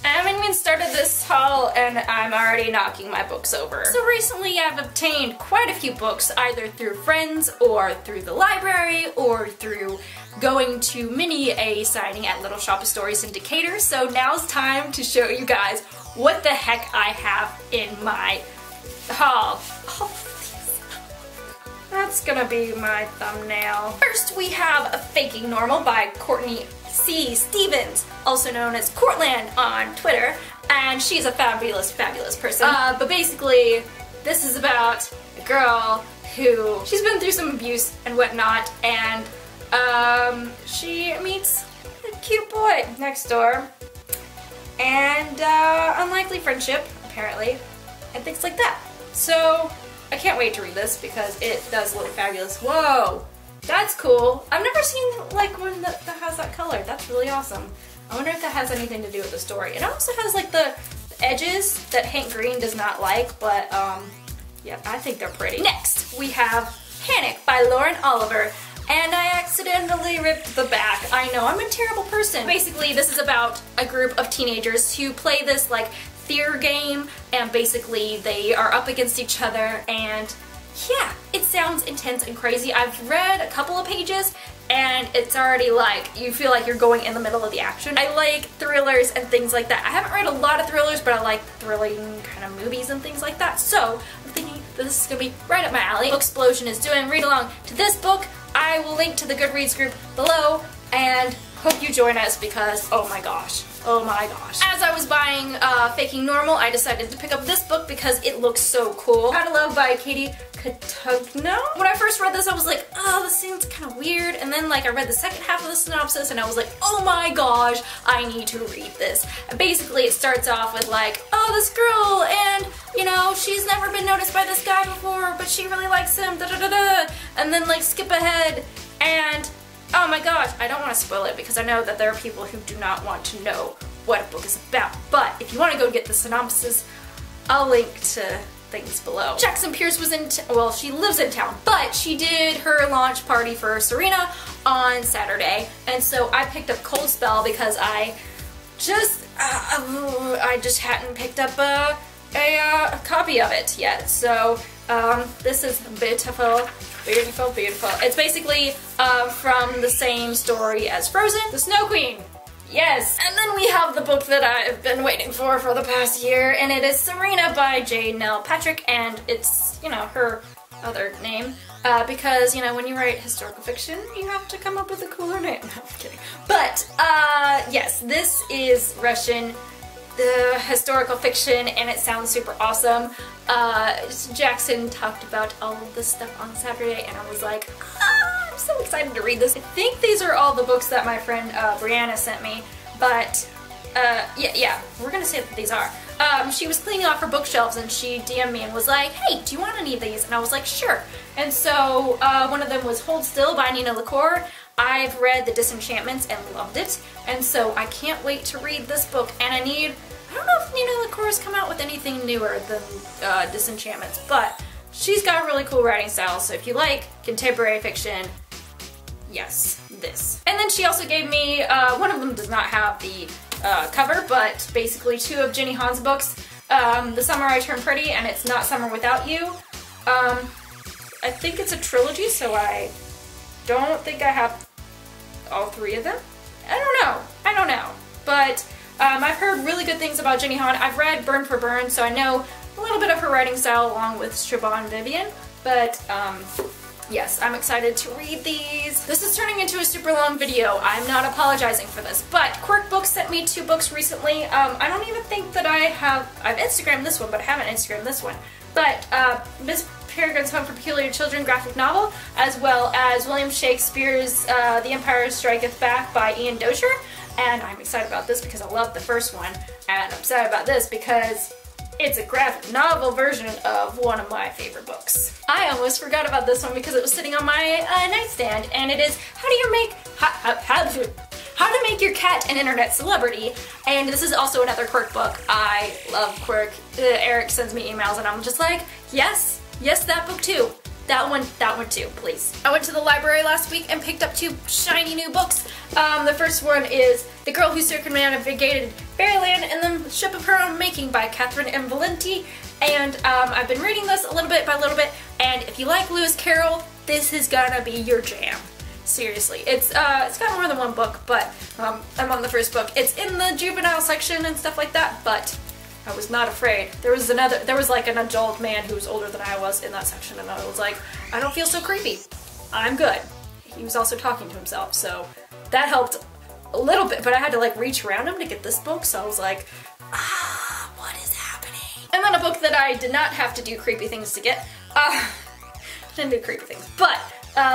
I haven't even started this haul and I'm already knocking my books over. So recently I've obtained quite a few books, either through friends or through the library or through going to mini A signing at Little Shop of Stories in Decatur. So now's time to show you guys what the heck I have in my haul. Oh, that's gonna be my thumbnail. First we have Faking Normal by Courtney C. Stevens, also known as Courtland on Twitter, and she's a fabulous, fabulous person. But basically, this is about a girl who, she's been through some abuse and whatnot, and she meets a cute boy next door, and unlikely friendship, apparently, and things like that. So, I can't wait to read this because it does look fabulous. Whoa! That's cool. I've never seen like one that has that color. That's really awesome. I wonder if that has anything to do with the story. It also has like the edges that Hank Green does not like, but yeah, I think they're pretty. Next, we have Panic by Lauren Oliver, and I accidentally ripped the back. I know, I'm a terrible person. Basically, this is about a group of teenagers who play this like fear game, and basically they are up against each other, and yeah, it sounds intense and crazy. I've read a couple of pages and it's already like, you feel like you're going in the middle of the action. I like thrillers and things like that. I haven't read a lot of thrillers, but I like thrilling kind of movies and things like that. So I'm thinking this is gonna be right up my alley. Booksplosion is doing read along to this book. I will link to the Goodreads group below and hope you join us because oh my gosh. Oh my gosh. As I was buying Faking Normal, I decided to pick up this book because it looks so cool. How to Love by Katie Cotugno. When I first read this, I was like, oh, this seems kind of weird. And then like I read the second half of the synopsis and I was like, oh my gosh, I need to read this. And basically it starts off with like, oh, this girl and, you know, she's never been noticed by this guy before, but she really likes him, da da da da. And then like skip ahead and oh my gosh, I don't want to spoil it because I know that there are people who do not want to know what a book is about. But if you want to go get the synopsis, I'll link to things below. Jackson Pierce was in, well, she lives in town, but she did her launch party for Serena on Saturday, and so I picked up Cold Spell because I just hadn't picked up a copy of it yet. So this is beautiful. Beautiful, beautiful. It's basically from the same story as Frozen, The Snow Queen. Yes! And then we have the book that I've been waiting for the past year, and it is Serena by J. Nell Patrick, and it's, you know, her other name, because, you know, when you write historical fiction, you have to come up with a cooler name. No, I'm kidding. But, yes, this is Russian historical fiction, and it sounds super awesome. Jackson talked about all of this stuff on Saturday, and I was like, I'm so excited to read this. I think these are all the books that my friend Brianna sent me, but yeah, we're gonna say that these are. She was cleaning off her bookshelves and she DM'd me and was like, hey, do you want any of these? And I was like, sure. And so one of them was Hold Still by Nina LaCour. I've read The Disenchantments and loved it, and so I can't wait to read this book, and I don't know if Nina LaCour has come out with anything newer than Disenchantments, but she's got a really cool writing style, so if you like contemporary fiction, yes, this. And then she also gave me, one of them does not have the cover, but basically two of Jenny Han's books, The Summer I Turned Pretty and It's Not Summer Without You. I think it's a trilogy, so I don't think I have all three of them. I don't know. But I've heard really good things about Jenny Han. I've read Burn for Burn, so I know a little bit of her writing style along with Siobhan Vivian. But yes, I'm excited to read these. This is turning into a super long video. I'm not apologizing for this, but Quirk Books sent me 2 books recently. I don't even think that I've Instagrammed this one, but I haven't Instagrammed this one. But Miss Peregrine's Home for Peculiar Children graphic novel, as well as William Shakespeare's The Empire Striketh Back by Ian Dozier. And I'm excited about this because I love the first one, and I'm excited about this because it's a graphic novel version of one of my favorite books. I almost forgot about this one because it was sitting on my nightstand, and it is How to Make Your Cat an Internet Celebrity. And this is also another Quirk book. I love Quirk. Eric sends me emails and I'm just like, yes, that book too. That one too, please. I went to the library last week and picked up 2 shiny new books. The first one is The Girl Who Circumnavigated Fairyland in the Ship of Her Own Making by Catherine M. Valenti. And I've been reading this a little bit by little bit, and if you like Lewis Carroll, this is gonna be your jam. Seriously. It's got more than one book, but I'm on the first book. It's in the juvenile section and stuff like that, but I was not afraid. There was like an adult man who was older than I was in that section, and I was like, I don't feel so creepy. I'm good. He was also talking to himself, so that helped a little bit, but I had to like reach around him to get this book, so I was like, what is happening? And then a book that I did not have to do creepy things to get. Didn't do creepy things, but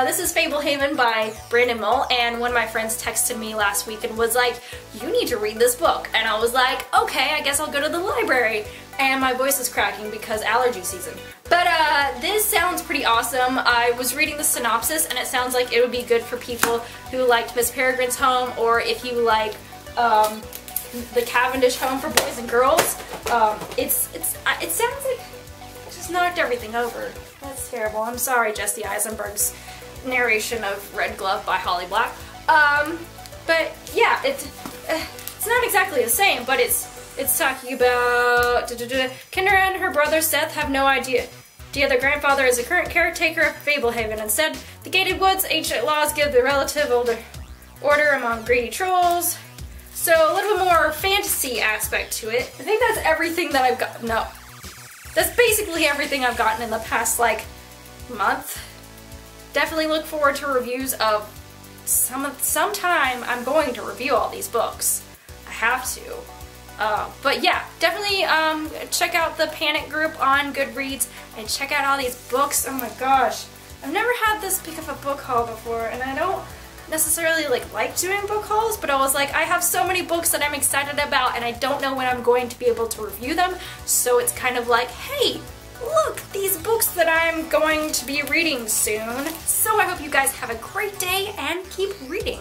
this is Fablehaven by Brandon Mull, and one of my friends texted me last week and was like, you need to read this book. And I was like, okay, I guess I'll go to the library. And my voice is cracking because allergy season. But this sounds pretty awesome. I was reading the synopsis and it sounds like it would be good for people who liked Miss Peregrine's Home, or if you like the Cavendish Home for Boys and Girls. It sounds like it just knocked everything over. That's terrible. I'm sorry, Jesse Eisenberg's narration of Red Glove by Holly Black. But yeah, it's not exactly the same, but it's talking about Kendra and her brother Seth have no idea their grandfather is the current caretaker of Fablehaven. Instead, the gated woods, ancient laws give the relative order among greedy trolls. So a little bit more fantasy aspect to it. I think that's everything that I've got. No. That's basically everything I've gotten in the past, like, month. Definitely look forward to reviews of sometime I'm going to review all these books. I have to. But yeah, definitely check out the Panic group on Goodreads and check out all these books. Oh my gosh. I've never had this big of a book haul before, and I don't necessarily like doing book hauls, but I was like, I have so many books that I'm excited about and I don't know when I'm going to be able to review them, so it's kind of like, hey, look, these books that I'm going to be reading soon. So I hope you guys have a great day and keep reading.